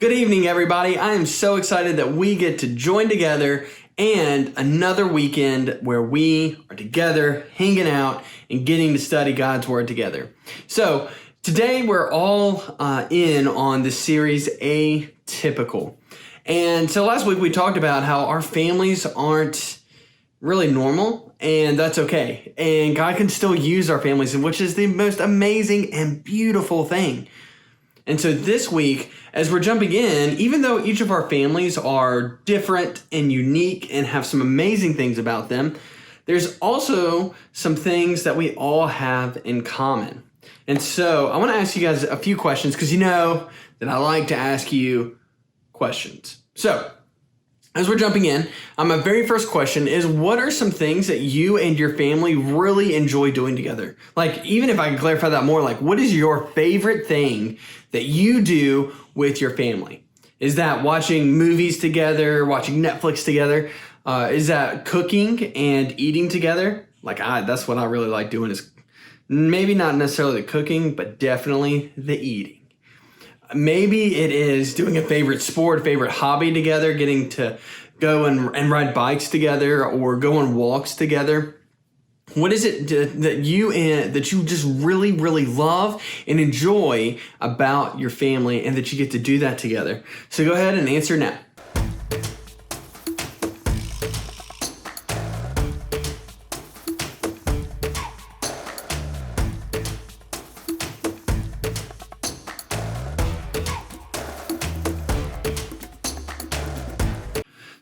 Good evening, everybody. I am so excited that we get to join together and another weekend where we are together, hanging out, and getting to study God's Word together. So today we're all in on the series Atypical. And so last week we talked about how our families aren't really normal, and that's okay. And God can still use our families, which is the most amazing and beautiful thing. And so this week, as we're jumping in, even though each of our families are different and unique and have some amazing things about them, there's also some things that we all have in common. And so I want to ask you guys a few questions because you know that I like to ask you questions. So as we're jumping in, my very first question is, what are some things that you and your family really enjoy doing together? Like, even if I can clarify that more, like, what is your favorite thing that you do with your family? Is that watching movies together, watching Netflix together? Is that cooking and eating together? That's what I really like doing, is maybe not necessarily the cooking, but definitely the eating. Maybe it is doing a favorite sport, favorite hobby together, getting to go and ride bikes together or go on walks together. What is it that you just really, really love and enjoy about your family and that you get to do that together? So go ahead and answer now.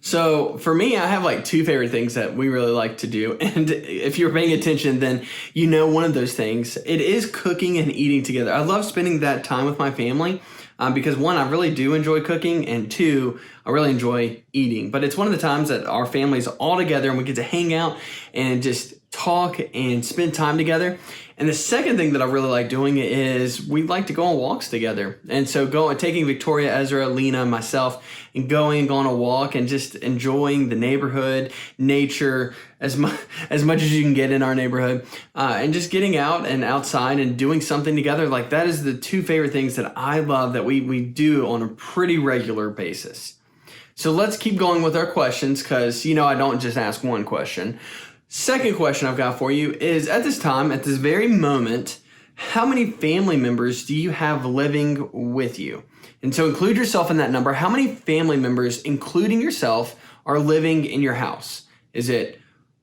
So for me, I have like two favorite things that we really like to do. And if you're paying attention, then you know one of those things. It is cooking and eating together. I love spending that time with my family because one, I really do enjoy cooking, and two, I really enjoy eating. But it's one of the times that our family's all together and we get to hang out and just talk and spend time together. And the second thing that I really like doing is we like to go on walks together. And so taking Victoria, Ezra, Lena, and myself and going on a walk and just enjoying the neighborhood, nature, as much as you can get in our neighborhood, and just getting out and outside and doing something together. Like, that is the two favorite things that I love that we do on a pretty regular basis. So let's keep going with our questions because, I don't just ask one question. Second question I've got for you is, at this very moment, how many family members do you have living with you? And so include yourself in that number. How many family members, including yourself, are living in your house? Is it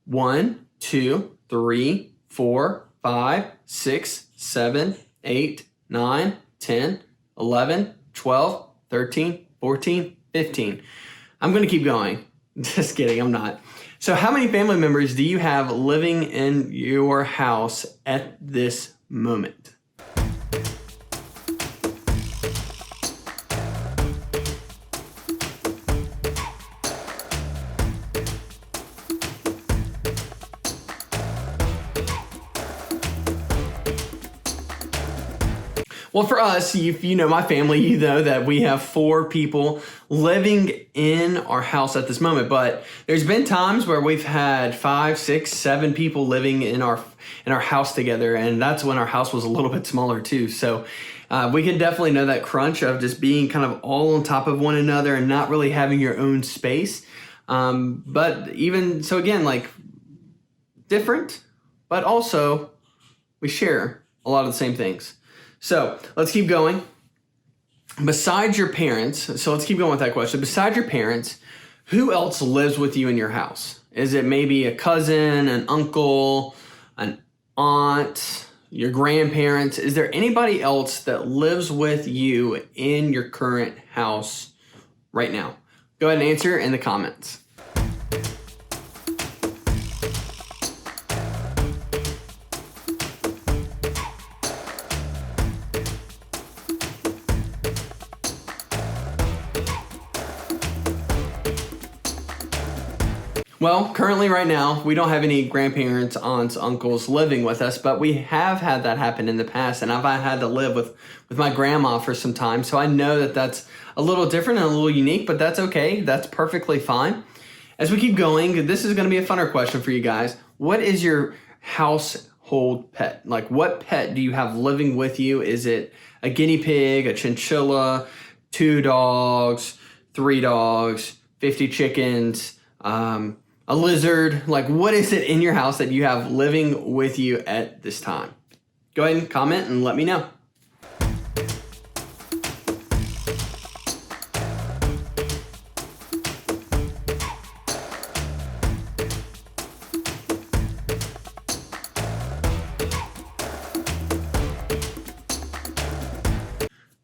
1, 2, 3, 4, 5, 6, 7, 8, 9, 10, 11, 12, 13, 14, 15? I'm going to keep going. Just kidding, I'm not. So how many family members do you have living in your house at this moment? Well, for us, if you know my family, you know that we have 4 people living in our house at this moment. But there's been times where we've had 5, 6, 7 people living in our house together, and that's when our house was a little bit smaller too. So we can definitely know that crunch of just being kind of all on top of one another and not really having your own space. But even so, again, like, different, but also we share a lot of the same things. So let's keep going. Besides your parents, so let's keep going with that question. Besides your parents, who else lives with you in your house? Is it maybe a cousin, an uncle, an aunt, your grandparents? Is there anybody else that lives with you in your current house right now? Go ahead and answer in the comments. Well, currently right now, we don't have any grandparents, aunts, uncles living with us, but we have had that happen in the past, and I've had to live with my grandma for some time, so I know that that's a little different and a little unique, but that's okay. That's perfectly fine. As we keep going, this is going to be a funner question for you guys. What is your household pet? Like, what pet do you have living with you? Is it a guinea pig, a chinchilla, 2 dogs, 3 dogs, 50 chickens, a lizard? Like, what is it in your house that you have living with you at this time? Go ahead and comment and let me know.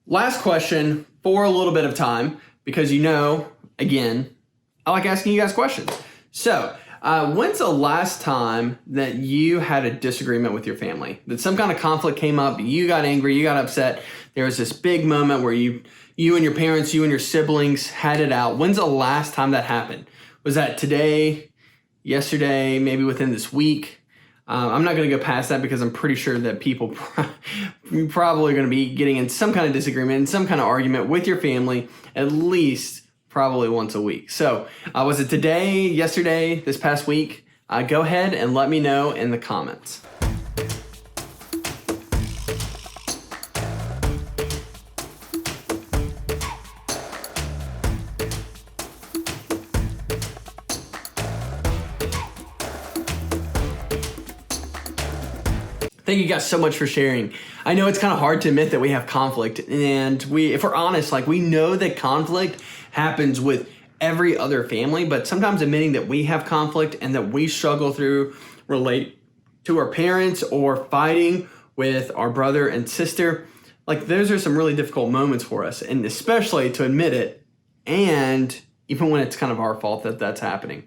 Last question for a little bit of time, because again, I like asking you guys questions. So, when's the last time that you had a disagreement with your family? That some kind of conflict came up, you got angry, you got upset, there was this big moment where you and your parents, you and your siblings had it out. When's the last time that happened? Was that today, yesterday, maybe within this week? I'm not going to go past that because I'm pretty sure that people probably going to be getting in some kind of disagreement, in some kind of argument with your family, at least probably once a week. So was it today, yesterday, this past week? Go ahead and let me know in the comments. Thank you guys so much for sharing. I know it's kind of hard to admit that we have conflict, and if we're honest, like, we know that conflict happens with every other family, but sometimes admitting that we have conflict and that we struggle through relate to our parents or fighting with our brother and sister, like, those are some really difficult moments for us, and especially to admit it, and even when it's kind of our fault that that's happening.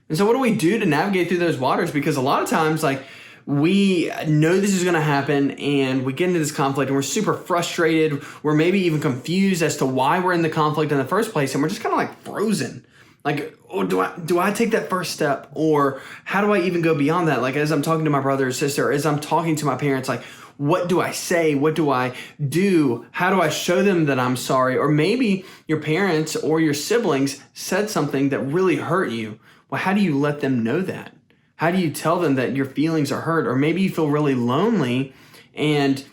And so what do we do to navigate through those waters? Because a lot of times, like, we know this is going to happen and we get into this conflict and we're super frustrated. We're maybe even confused as to why we're in the conflict in the first place. And we're just kind of like frozen. Like, oh, do I take that first step? Or how do I even go beyond that? Like, as I'm talking to my brother or sister, as I'm talking to my parents, like, what do I say? What do I do? How do I show them that I'm sorry? Or maybe your parents or your siblings said something that really hurt you. Well, how do you let them know that? How do you tell them that your feelings are hurt? Or maybe you feel really lonely and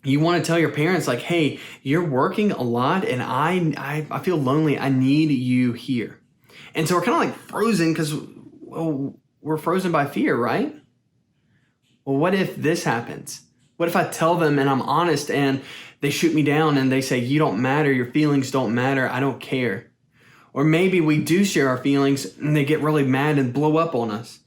you want to tell your parents, like, hey, you're working a lot and I feel lonely. I need you here. And so we're kind of like frozen because, well, we're frozen by fear, right? Well, what if this happens? What if I tell them and I'm honest and they shoot me down and they say, you don't matter, your feelings don't matter, I don't care. Or maybe we do share our feelings and they get really mad and blow up on us.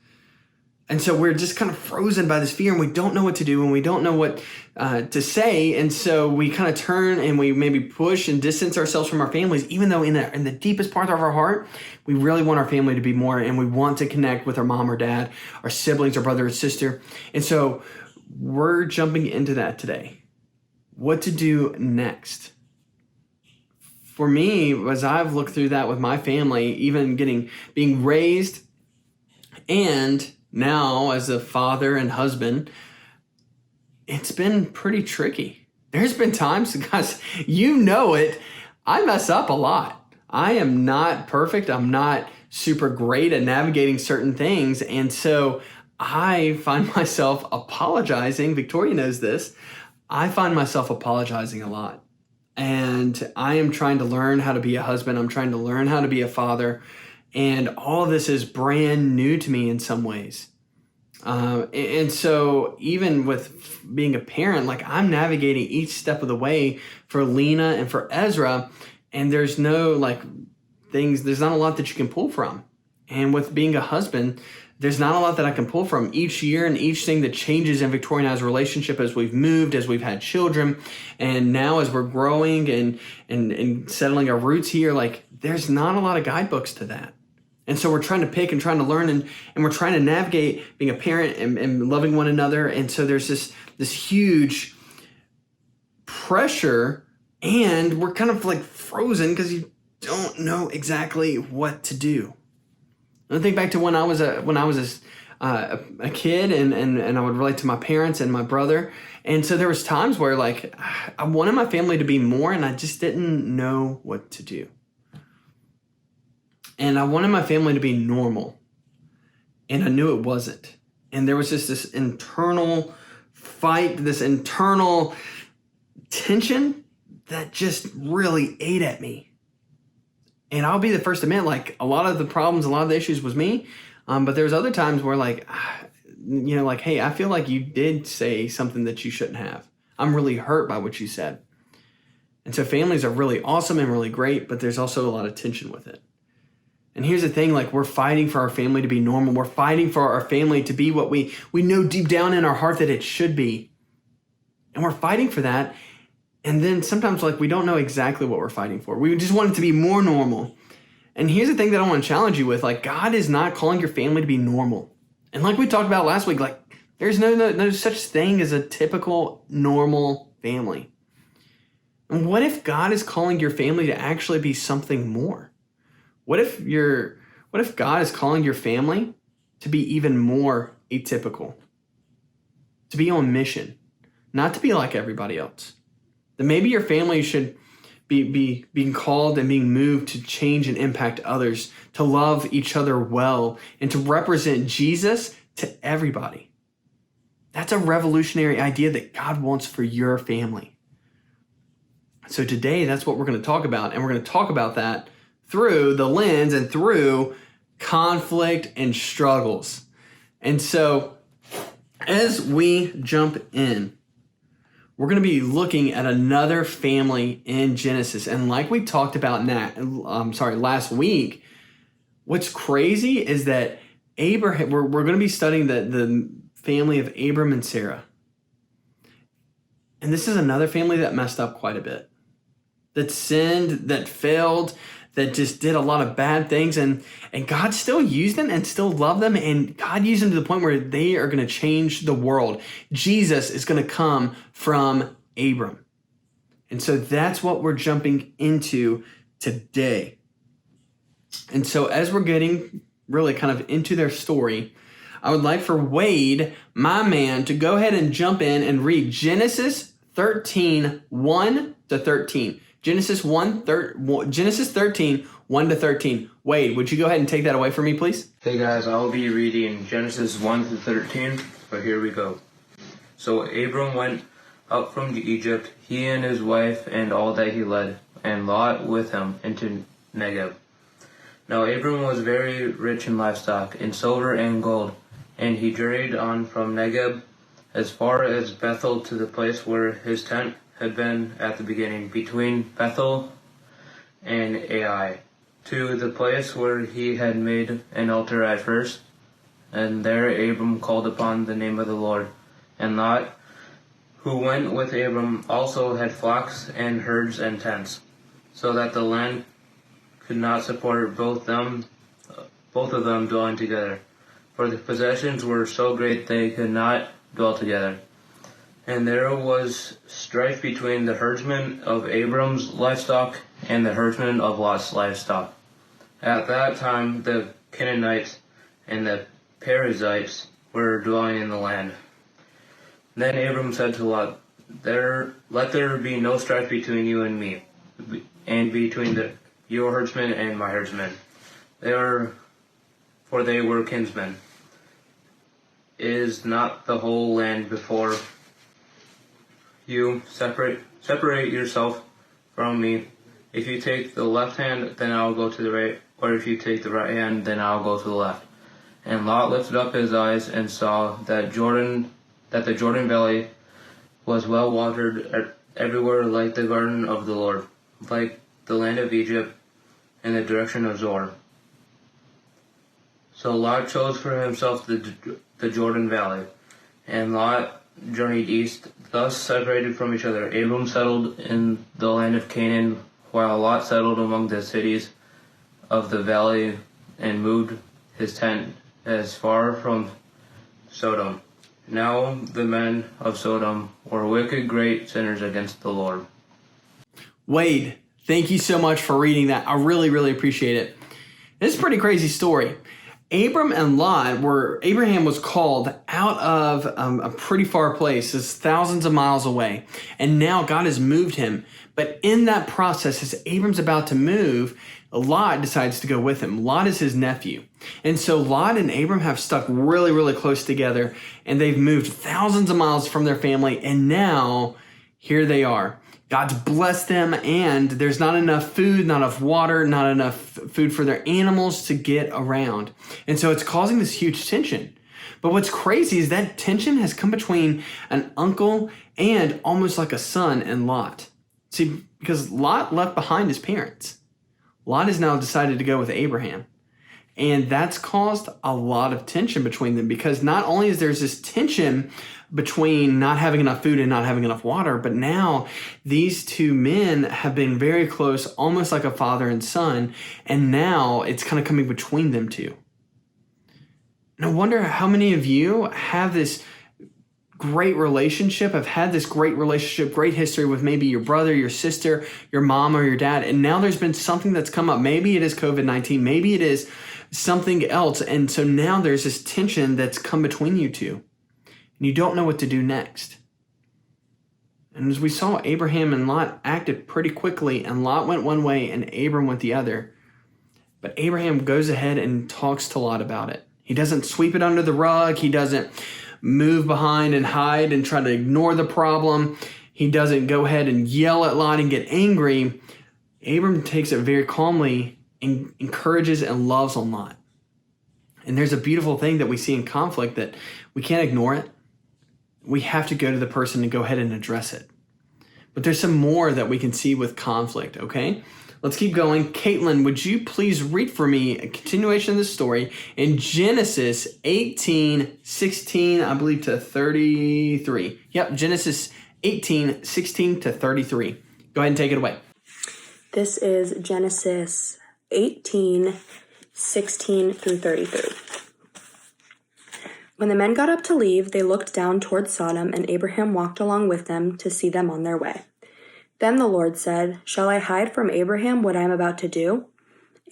And so we're just kind of frozen by this fear and we don't know what to do and we don't know what to say. And so we kind of turn and we maybe push and distance ourselves from our families, even though in the deepest part of our heart, we really want our family to be more and we want to connect with our mom or dad, our siblings, our brother or sister. And so we're jumping into that today. What to do next? For me, as I've looked through that with my family, even being raised and now as a father and husband, it's been pretty tricky. There's been times, guys, you know it, I mess up a lot. I am not perfect. I'm not super great at navigating certain things. And so I find myself apologizing. Victoria knows this. I find myself apologizing a lot. And I am trying to learn how to be a husband. I'm trying to learn how to be a father. And all of this is brand new to me in some ways. And so even with being a parent, like, I'm navigating each step of the way for Lena and for Ezra. And there's no there's not a lot that you can pull from. And with being a husband, there's not a lot that I can pull from each year and each thing that changes in Victoria and I's relationship as we've moved, as we've had children. And now as we're growing and settling our roots here, like, there's not a lot of guidebooks to that. And so we're trying to pick and trying to learn and we're trying to navigate being a parent and loving one another. And so there's this huge pressure and we're kind of like frozen because you don't know exactly what to do. I think back to when I was a kid and I would relate to my parents and my brother. And so there was times where, like, I wanted my family to be more and I just didn't know what to do. And I wanted my family to be normal. And I knew it wasn't. And there was just this internal fight, this internal tension that just really ate at me. And I'll be the first to admit, like, a lot of the problems, a lot of the issues was me. But there's other times where, like, like, hey, I feel like you did say something that you shouldn't have. I'm really hurt by what you said. And so families are really awesome and really great, but there's also a lot of tension with it. And here's the thing, like, we're fighting for our family to be normal. We're fighting for our family to be what we know deep down in our heart that it should be. And we're fighting for that. And then sometimes, like, we don't know exactly what we're fighting for. We just want it to be more normal. And here's the thing that I want to challenge you with. Like, God is not calling your family to be normal. And like we talked about last week, like, there's no such thing as a typical normal family. And what if God is calling your family to actually be something more? What if God is calling your family to be even more atypical? To be on mission, not to be like everybody else. That maybe your family should be being called and being moved to change and impact others, to love each other well, and to represent Jesus to everybody. That's a revolutionary idea that God wants for your family. So today, that's what we're going to talk about. And we're going to talk about that through the lens and through conflict and struggles. And so as we jump in, we're going to be looking at another family in Genesis. And like we talked about last week, what's crazy is that Abraham, we're going to be studying the family of Abram and Sarah. And this is another family that messed up quite a bit. That sinned, that failed, that just did a lot of bad things. And God still used them and still loved them. And God used them to the point where they are going to change the world. Jesus is going to come from Abram. And so that's what we're jumping into today. And so as we're getting really kind of into their story, I would like for Wade, my man, to go ahead and jump in and read Genesis 13, 1 to 13. Genesis 13, 1 to 13. Wade, would you go ahead and take that away from me, please? Hey guys, I'll be reading Genesis 1 to 13, but here we go. So Abram went up from Egypt, he and his wife and all that he led, and Lot with him into Negev. Now Abram was very rich in livestock, in silver and gold, and he journeyed on from Negev as far as Bethel to the place where his tent had been at the beginning, between Bethel and Ai, to the place where he had made an altar at first. And there Abram called upon the name of the Lord. And Lot, who went with Abram, also had flocks and herds and tents, so that the land could not support both of them dwelling together. For the possessions were so great they could not dwell together. And there was strife between the herdsmen of Abram's livestock and the herdsmen of Lot's livestock. At that time the Canaanites and the Perizzites were dwelling in the land. Then Abram said to Lot, let there be no strife between you and me, and between your herdsmen and my herdsmen. For they were kinsmen. Is not the whole land before you? Separate yourself from me. If you take the left hand, then I will go to the right, or if you take the right hand, then I will go to the left. And Lot lifted up his eyes and saw that the Jordan Valley was well watered everywhere, like the garden of the Lord, like the land of Egypt, in the direction of Zoar. So Lot chose for himself the Jordan Valley, and Lot journeyed east, thus separated from each other. Abram settled in the land of Canaan, while Lot settled among the cities of the valley and moved his tent as far from Sodom. Now the men of Sodom were wicked, great sinners against the Lord. Wade, thank you so much for reading that. I really, really appreciate it. It's a pretty crazy story. Abram and Lot Abraham was called out of a pretty far place. It's thousands of miles away. And now God has moved him. But in that process, as Abram's about to move, Lot decides to go with him. Lot is his nephew. And so Lot and Abram have stuck really, really close together. And they've moved thousands of miles from their family. And now here they are. God's blessed them, and there's not enough food, not enough water, not enough food for their animals to get around. And so it's causing this huge tension. But what's crazy is that tension has come between an uncle and almost like a son and Lot. See, because Lot left behind his parents. Lot has now decided to go with Abraham. And that's caused a lot of tension between them, because not only is there's this tension between not having enough food and not having enough water, but now these two men have been very close, almost like a father and son, and now it's kind of coming between them two. And I wonder how many of you have this great relationship, have had this great relationship, great history with maybe your brother, your sister, your mom, or your dad, and now there's been something that's come up. Maybe it is COVID-19, maybe it is something else, and so now there's this tension that's come between you two, and you don't know what to do next. And as we saw, Abraham and Lot acted pretty quickly, and Lot went one way and Abram went the other. But Abraham goes ahead and talks to Lot about it. He doesn't sweep it under the rug. He doesn't move behind and hide and try to ignore the problem. He doesn't go ahead and yell at Lot and get angry. Abram takes it very calmly and encourages and loves on Lot. And there's a beautiful thing that we see in conflict, that we can't ignore it. We have to go to the person and go ahead and address it. But there's some more that we can see with conflict, okay? Let's keep going. Caitlin, would you please read for me a continuation of the story in Genesis 18:16, I believe, to 33. Yep, Genesis 18:16 to 33. Go ahead and take it away. This is Genesis 18:16 through 33. When the men got up to leave, they looked down toward Sodom, and Abraham walked along with them to see them on their way. Then the Lord said, "Shall I hide from Abraham what I am about to do?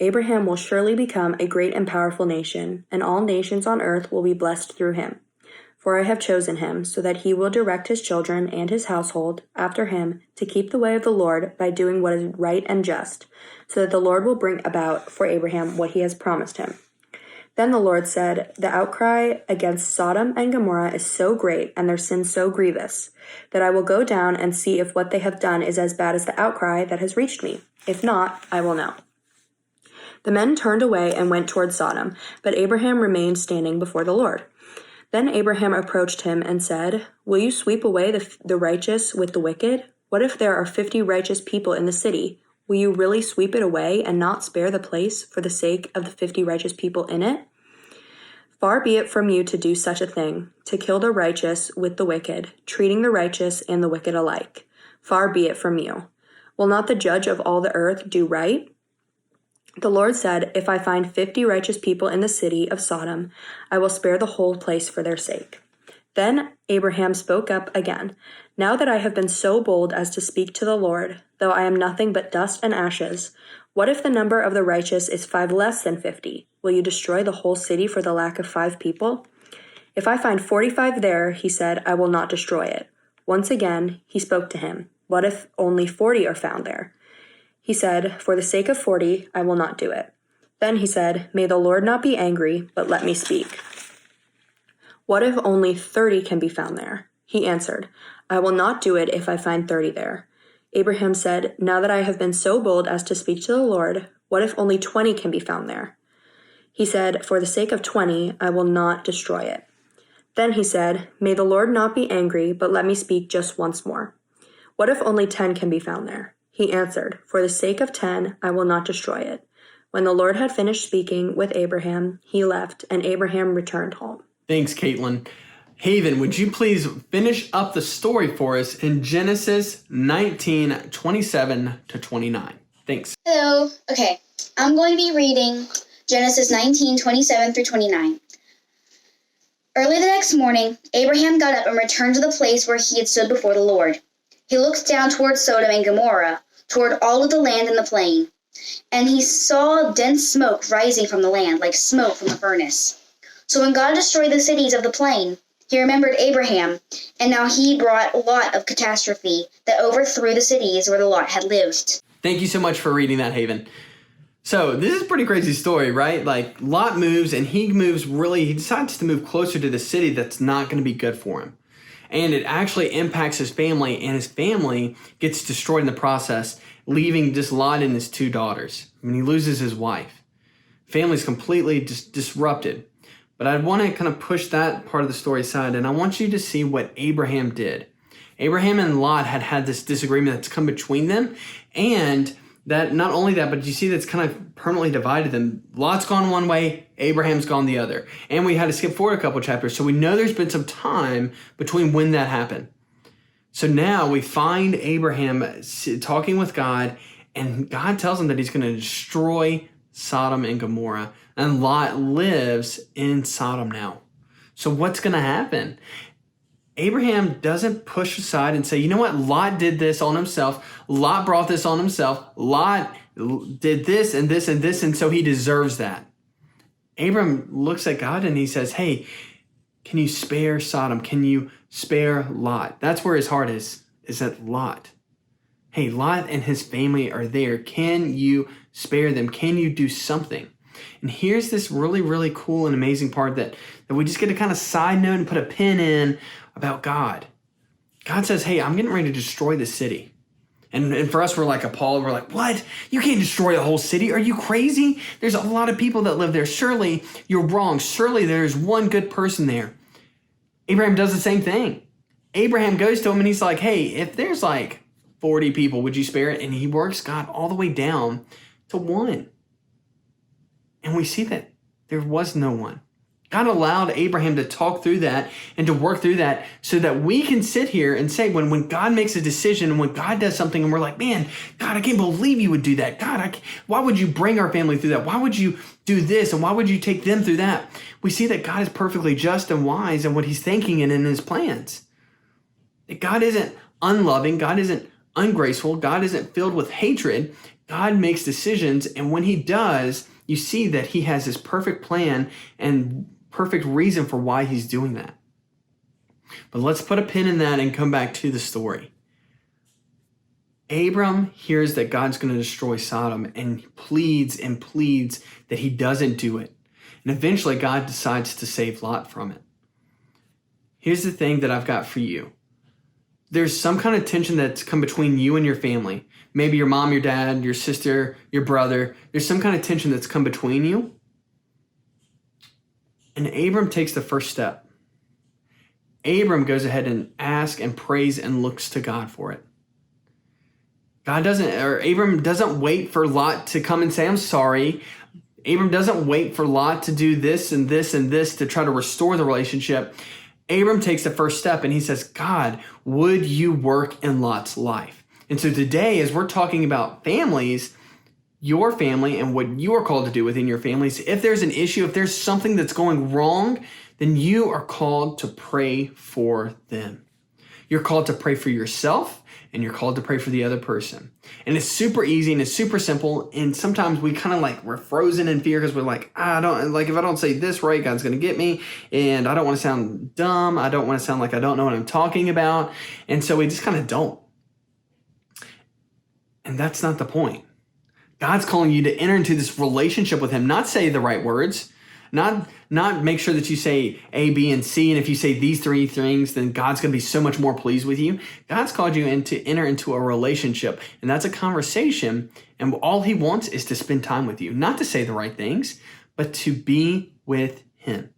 Abraham will surely become a great and powerful nation, and all nations on earth will be blessed through him. For I have chosen him, so that he will direct his children and his household after him to keep the way of the Lord by doing what is right and just, so that the Lord will bring about for Abraham what he has promised him." Then the Lord said, "The outcry against Sodom and Gomorrah is so great, and their sin so grievous, that I will go down and see if what they have done is as bad as the outcry that has reached me. If not, I will know." The men turned away and went toward Sodom, but Abraham remained standing before the Lord. Then Abraham approached him and said, "Will you sweep away the righteous with the wicked? What if there are 50 righteous people in the city? Will you really sweep it away and not spare the place for the sake of the 50 righteous people in it? Far be it from you to do such a thing, to kill the righteous with the wicked, treating the righteous and the wicked alike. Far be it from you. Will not the judge of all the earth do right?" The Lord said, "If I find 50 righteous people in the city of Sodom, I will spare the whole place for their sake." Then Abraham spoke up again. "Now that I have been so bold as to speak to the Lord, though I am nothing but dust and ashes, what if the number of the righteous is 5 less than 50? Will you destroy the whole city for the lack of 5 people? If I find 45 there," he said, "I will not destroy it." Once again, he spoke to him. "What if only 40 are found there?" He said, "For the sake of 40, I will not do it." Then he said, "May the Lord not be angry, but let me speak. What if only 30 can be found there?" He answered, "I will not do it if I find 30 there." Abraham said, "Now that I have been so bold as to speak to the Lord, what if only 20 can be found there?" He said, "For the sake of 20, I will not destroy it." Then he said, "May the Lord not be angry, but let me speak just once more. What if only 10 can be found there?" He answered, "For the sake of 10, I will not destroy it." When the Lord had finished speaking with Abraham, he left, and Abraham returned home. Thanks, Caitlin. Haven, would you please finish up the story for us in Genesis 19:27 to 29? Thanks. Hello. Okay, I'm going to be reading Genesis 19:27 through 29. Early the next morning, Abraham got up and returned to the place where he had stood before the Lord. He looked down toward Sodom and Gomorrah, toward all of the land in the plain, and he saw dense smoke rising from the land, like smoke from a furnace. So when God destroyed the cities of the plain, he remembered Abraham, and now he brought a lot of catastrophe that overthrew the cities where the Lot had lived. Thank you so much for reading that, Haven. So this is a pretty crazy story, right? Like, Lot moves, and he decides to move closer to the city that's not going to be good for him. And it actually impacts his family, and his family gets destroyed in the process, leaving just Lot and his 2 daughters. I mean, he loses his wife. Family's completely just disrupted. But I want to kind of push that part of the story aside, and I want you to see what Abraham did. Abraham and Lot had this disagreement that's come between them, and that not only that, but you see that's kind of permanently divided them. Lot's gone one way, Abraham's gone the other. And we had to skip forward a couple chapters, so we know there's been some time between when that happened. So now we find Abraham talking with God, and God tells him that he's going to destroy Sodom and Gomorrah, and Lot lives in Sodom now. So what's going to happen? Abraham doesn't push aside and say, you know what, Lot did this on himself. Lot brought this on himself. Lot did this and this and this, and so he deserves that. Abram looks at God and he says, hey, can you spare Sodom? Can you spare Lot? That's where his heart is at Lot. Hey, Lot and his family are there. Can you spare them? Can you do something? And here's this really, really cool and amazing part that we just get to kind of side note and put a pin in about God. God says, hey, I'm getting ready to destroy the city. And for us, we're like appalled. We're like, what? You can't destroy a whole city. Are you crazy? There's a lot of people that live there. Surely you're wrong. Surely there's one good person there. Abraham does the same thing. Abraham goes to him and he's like, hey, if there's like 40 people, would you spare it? And he works God all the way down to 1. And we see that there was no one. God allowed Abraham to talk through that and to work through that so that we can sit here and say, when God makes a decision and when God does something and we're like, man, God, I can't believe you would do that. God, why would you bring our family through that? Why would you do this? And why would you take them through that? We see that God is perfectly just and wise in what he's thinking and in his plans. That God isn't unloving. God isn't ungraceful. God isn't filled with hatred. God makes decisions, and when he does, you see that he has this perfect plan and perfect reason for why he's doing that. But let's put a pin in that and come back to the story. Abram hears that God's going to destroy Sodom and pleads that he doesn't do it. And eventually God decides to save Lot from it. Here's the thing that I've got for you. There's some kind of tension that's come between you and your family. Maybe your mom, your dad, your sister, your brother. There's some kind of tension that's come between you. And Abram takes the first step. Abram goes ahead and asks and prays and looks to God for it. Abram doesn't wait for Lot to come and say, I'm sorry. Abram doesn't wait for Lot to do this and this and this to try to restore the relationship. Abram takes the first step and he says, God, would you work in Lot's life? And so today, as we're talking about families, your family and what you are called to do within your families, if there's an issue, if there's something that's going wrong, then you are called to pray for them. You're called to pray for yourself, and you're called to pray for the other person. And it's super easy and it's super simple. And sometimes we kind of we're frozen in fear because we're like, if I don't say this right, God's going to get me. And I don't want to sound dumb. I don't want to sound like I don't know what I'm talking about. And so we just kind of don't. And that's not the point. God's calling you to enter into this relationship with him, not say the right words, not make sure that you say A, B, and C. And if you say these 3 things, then God's going to be so much more pleased with you. God's called you to enter into a relationship, and that's a conversation. And all he wants is to spend time with you, not to say the right things, but to be with him.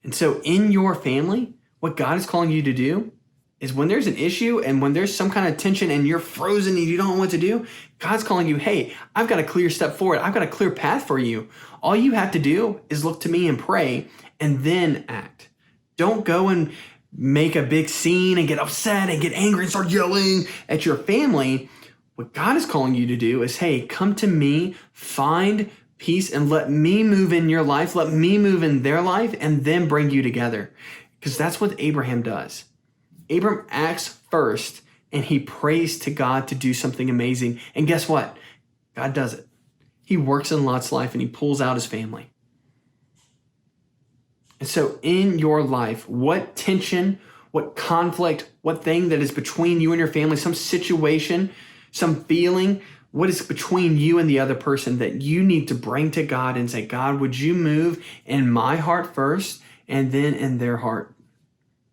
And so in your family, what God is calling you to do is when there's an issue and when there's some kind of tension and you're frozen and you don't know what to do, God's calling you, hey, I've got a clear step forward. I've got a clear path for you. All you have to do is look to me and pray and then act. Don't go and make a big scene and get upset and get angry and start yelling at your family. What God is calling you to do is, hey, come to me, find peace, and let me move in your life. Let me move in their life and then bring you together. Because that's what Abraham does. Abram acts first and he prays to God to do something amazing. And guess what? God does it. He works in Lot's life and he pulls out his family. And so in your life, what tension, what conflict, what thing that is between you and your family, some situation, some feeling, what is between you and the other person that you need to bring to God and say, God, would you move in my heart first and then in their heart?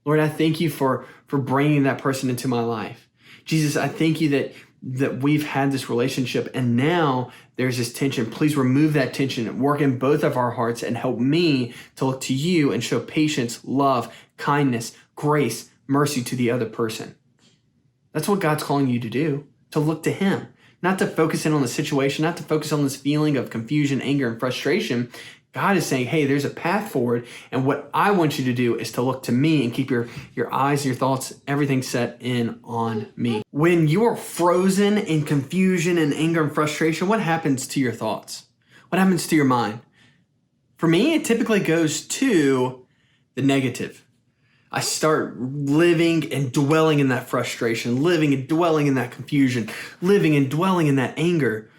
Lord, I thank you for bringing that person into my life. Jesus, I thank you that we've had this relationship and now there's this tension. Please remove that tension and work in both of our hearts and help me to look to you and show patience, love, kindness, grace, mercy to the other person. That's what God's calling you to do, to look to him, not to focus in on the situation, not to focus on this feeling of confusion, anger, and frustration. God is saying, hey, there's a path forward, and what I want you to do is to look to me and keep your eyes, your thoughts, everything set in on me. When you are frozen in confusion and anger and frustration, what happens to your thoughts? What happens to your mind? For me, it typically goes to the negative. I start living and dwelling in that frustration, living and dwelling in that confusion, living and dwelling in that anger.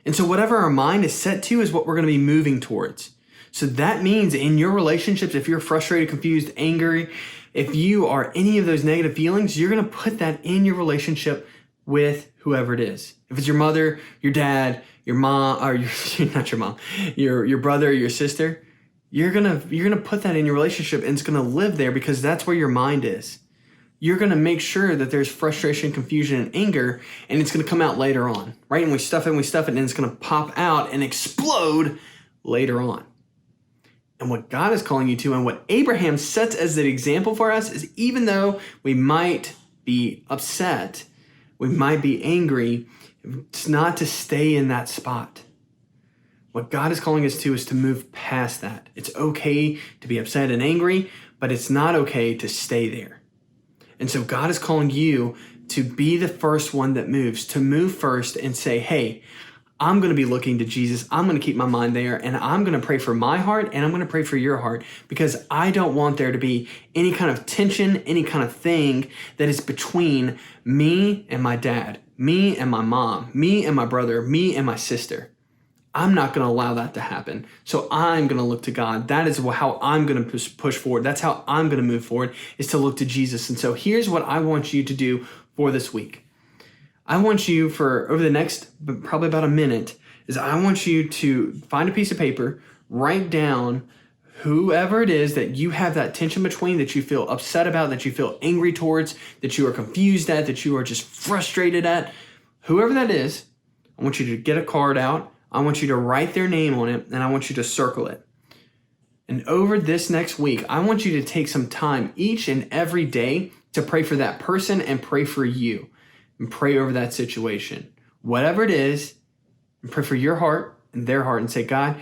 And so whatever our mind is set to is what we're going to be moving towards. So that means in your relationships, if you're frustrated, confused, angry, if you are any of those negative feelings, you're going to put that in your relationship with whoever it is. If it's your mother, your dad, your mom, or not your mom, your brother, or your sister, you're gonna put that in your relationship and it's gonna live there because that's where your mind is. You're gonna make sure that there's frustration, confusion, and anger, and it's gonna come out later on, right? And we stuff it, and it's gonna pop out and explode later on. And what God is calling you to, and what Abraham sets as an example for us, is even though we might be upset, we might be angry, it's not to stay in that spot. What God is calling us to is to move past that. It's okay to be upset and angry, but it's not okay to stay there. And so God is calling you to be the first one that moves, to move first and say, hey, I'm going to be looking to Jesus. I'm going to keep my mind there, and I'm going to pray for my heart, and I'm going to pray for your heart, because I don't want there to be any kind of tension, any kind of thing that is between me and my dad, me and my mom, me and my brother, me and my sister. I'm not going to allow that to happen. So I'm going to look to God. That is how I'm going to push forward. That's how I'm going to move forward, is to look to Jesus. And so here's what I want you to do for this week. I want you, for over the next probably about a minute, is I want you to find a piece of paper, write down whoever it is that you have that tension between, that you feel upset about, that you feel angry towards, that you are confused at, that you are just frustrated at. Whoever that is, I want you to get a card out. I want you to write their name on it, and I want you to circle it. And over this next week, I want you to take some time each and every day to pray for that person and pray for you and pray over that situation. Whatever it is, and pray for your heart and their heart and say, God,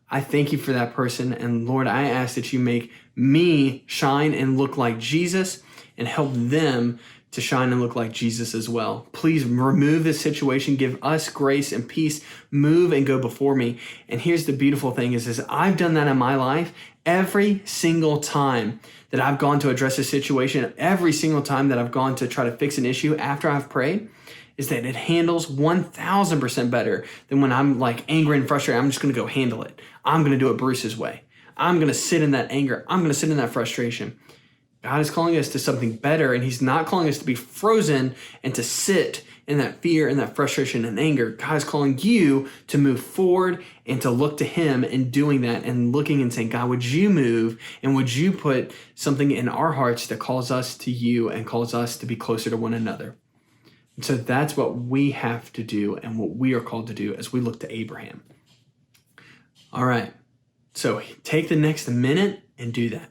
I thank you for that person. And Lord, I ask that you make me shine and look like Jesus and help them to shine and look like Jesus as well. Please remove this situation. Give us grace and peace. Move and go before me. And here's the beautiful thing is I've done that in my life every single time that I've gone to address a situation, every single time that I've gone to try to fix an issue after I've prayed, is that it handles 1,000% better than when I'm like angry and frustrated. I'm just going to go handle it. I'm going to do it Bruce's way. I'm going to sit in that anger. I'm going to sit in that frustration. God is calling us to something better, and he's not calling us to be frozen and to sit in that fear and that frustration and anger. God is calling you to move forward and to look to him in doing that and looking and saying, God, would you move and would you put something in our hearts that calls us to you and calls us to be closer to one another? And so that's what we have to do and what we are called to do as we look to Abraham. All right, so take the next minute and do that.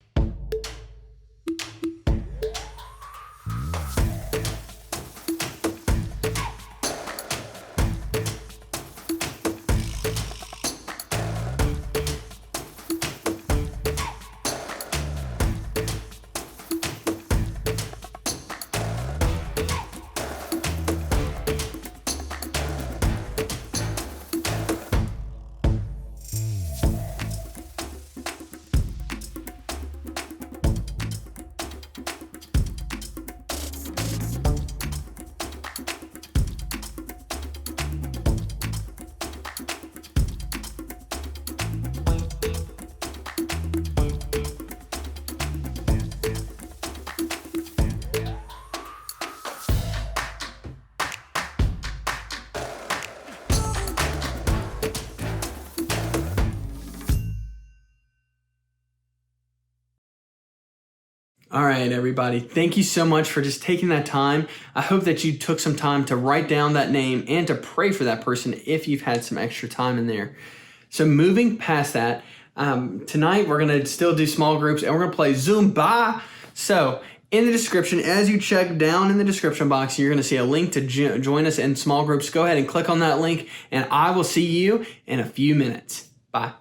All right, everybody. Thank you so much for just taking that time. I hope that you took some time to write down that name and to pray for that person if you've had some extra time in there. So moving past that, tonight we're going to still do small groups and we're going to play Zumba. So in the description, as you check down in the description box, you're going to see a link to join us in small groups. Go ahead and click on that link, and I will see you in a few minutes. Bye.